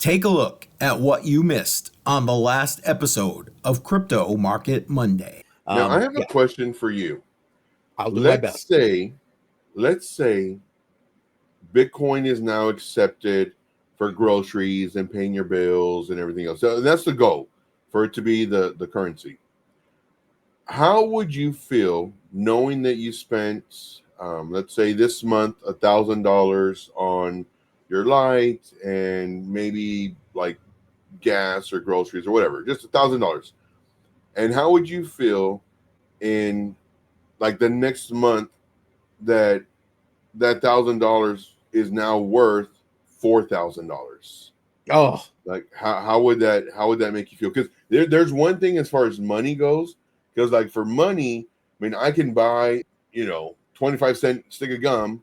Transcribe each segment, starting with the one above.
Take a look at what you missed on the last episode of Crypto Market Monday. Now, I have a question for you. I'll do my best. Let's say Bitcoin is now accepted for groceries and paying your bills and everything else. So that's the goal, for it to be the currency. How would you feel knowing that you spent, let's say this month, $1,000 on your light and maybe like gas or groceries or whatever, just $1,000? And how would you feel in like the next month that $1,000 is now worth $4,000? Oh, Like how would that make you feel? Because there's one thing as far as money goes. Because like for money, I mean, I can buy 25-cent stick of gum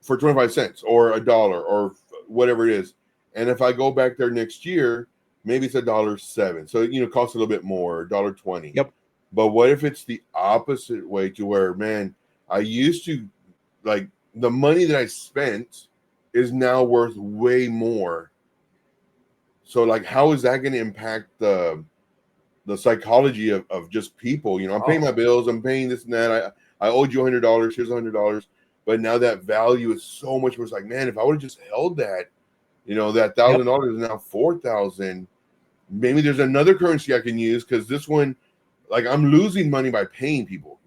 for 25 cents or $1 or whatever it is, and if I go back there next year, maybe it's $1.07. So it costs a little bit more, $1.20. Yep. But what if it's the opposite way, to where, man, I used to, like, the money that I spent is now worth way more. So like, how is that going to impact the psychology of just people? I'm paying my bills, I'm paying this and that. I owed you $100, here's $100. But now that value is so much more. It's like, man, if I would have just held that, that $1,000 is now $4,000. Maybe there's another currency I can use, because this one, like, I'm losing money by paying people,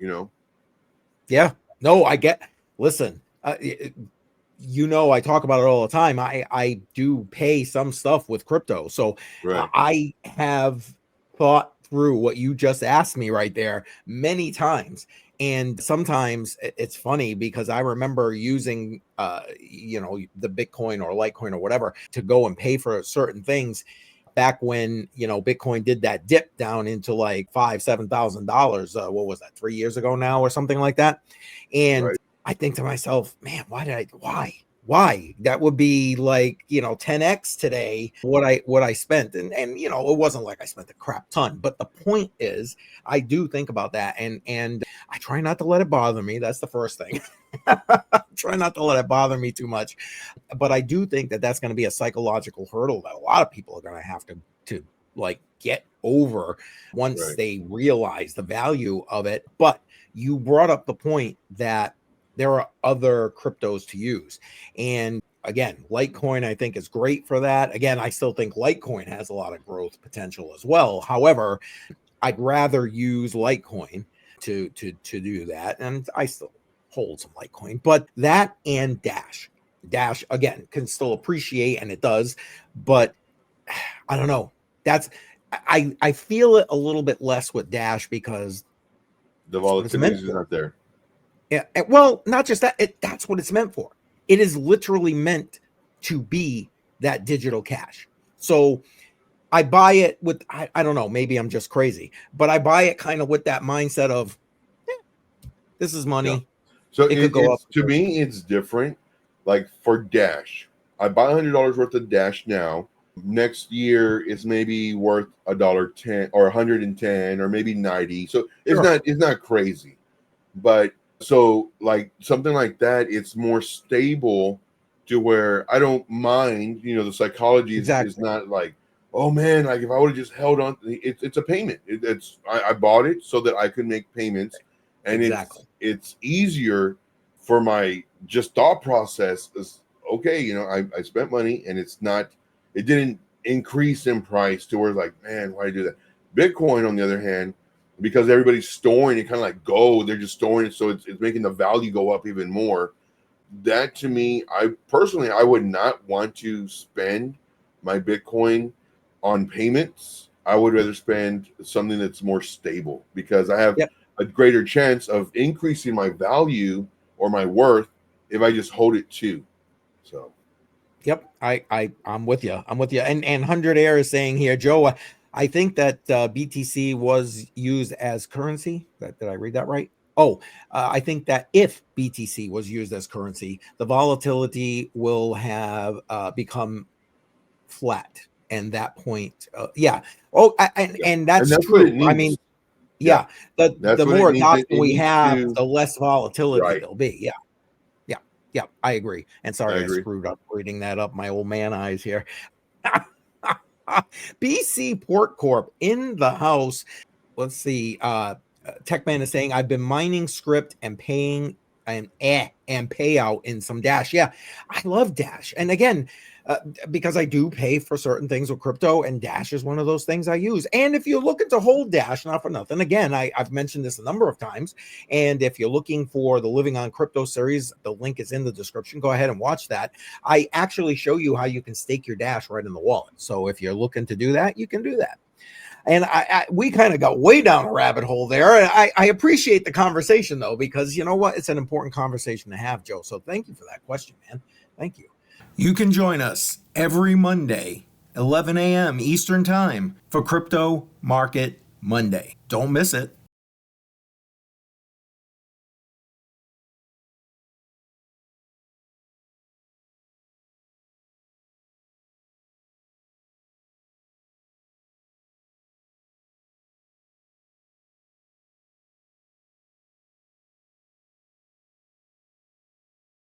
Yeah. No, I get. Listen, I talk about it all the time. I do pay some stuff with crypto, so right. I have thought through what you just asked me right there many times. And sometimes it's funny, because I remember using, the Bitcoin or Litecoin or whatever to go and pay for certain things back when, Bitcoin did that dip down into like $5,000-$7,000. What was that, 3 years ago now or something like that? And Right. I think to myself, man, why? That would be like, 10x today what I spent. And it wasn't like I spent a crap ton, but the point is, I do think about that, and I try not to let it bother me. That's the first thing. Try not to let it bother me too much. But I do think that that's going to be a psychological hurdle that a lot of people are going to have to like get over once Right. they realize the value of it. But you brought up the point that there are other cryptos to use. And again, Litecoin, I think, is great for that. Again, I still think Litecoin has a lot of growth potential as well. However, I'd rather use Litecoin to do that. And I still hold some Litecoin, but that and Dash again can still appreciate, and it does, but I don't know. I feel it a little bit less with Dash, because The volatility is not there. Yeah, well, not just that. That's what it's meant for. It is literally meant to be that digital cash. So I buy it with, I don't know, maybe I'm just crazy, but I buy it kind of with that mindset of, this is money. Yeah. So it could go up. To me, it's different. Like for Dash, I buy $100 worth of Dash now. Next year is maybe worth $1.10 or 110 or maybe 90. So it's not crazy. But so like something like that, it's more stable, to where I don't mind, the psychology is not like, oh man, like if I would have just held on, it's a payment. I bought it so that I could make payments, and it's easier for my just thought process is, okay, I spent money, and it didn't increase in price to where it's like, man, why do I do that? Bitcoin, on the other hand, because everybody's storing it, kind of like gold, they're just storing it, so it's making the value go up even more. That, to me, I would not want to spend my Bitcoin on payments. I would rather spend something that's more stable, because I have a greater chance of increasing my value or my worth if I just hold it too. So Yep, I'm with you. And Hundredaire is saying here, Joe, I think that BTC was used as currency. Did I read that right? I think that if BTC was used as currency, the volatility will have become flat. And that point, and that's true. I mean, the more adoption we have, the less volatility there'll be. Yeah, I agree. And sorry, I screwed up reading that up. My old man eyes here. BC Port Corp in the house. Let's see. Techman is saying, I've been mining script and paying and payout in some Dash. Yeah, I love Dash. And again, because I do pay for certain things with crypto, and Dash is one of those things I use. And if you're looking to hold Dash, not for nothing, again, I've mentioned this a number of times. And if you're looking for the Living on Crypto series, the link is in the description. Go ahead and watch that. I actually show you how you can stake your Dash right in the wallet. So if you're looking to do that, you can do that. And we kind of got way down a rabbit hole there. And I appreciate the conversation, though, because you know what? It's an important conversation to have, Joe. So thank you for that question, man. Thank you. You can join us every Monday, 11 a.m. Eastern Time for Crypto Market Monday. Don't miss it.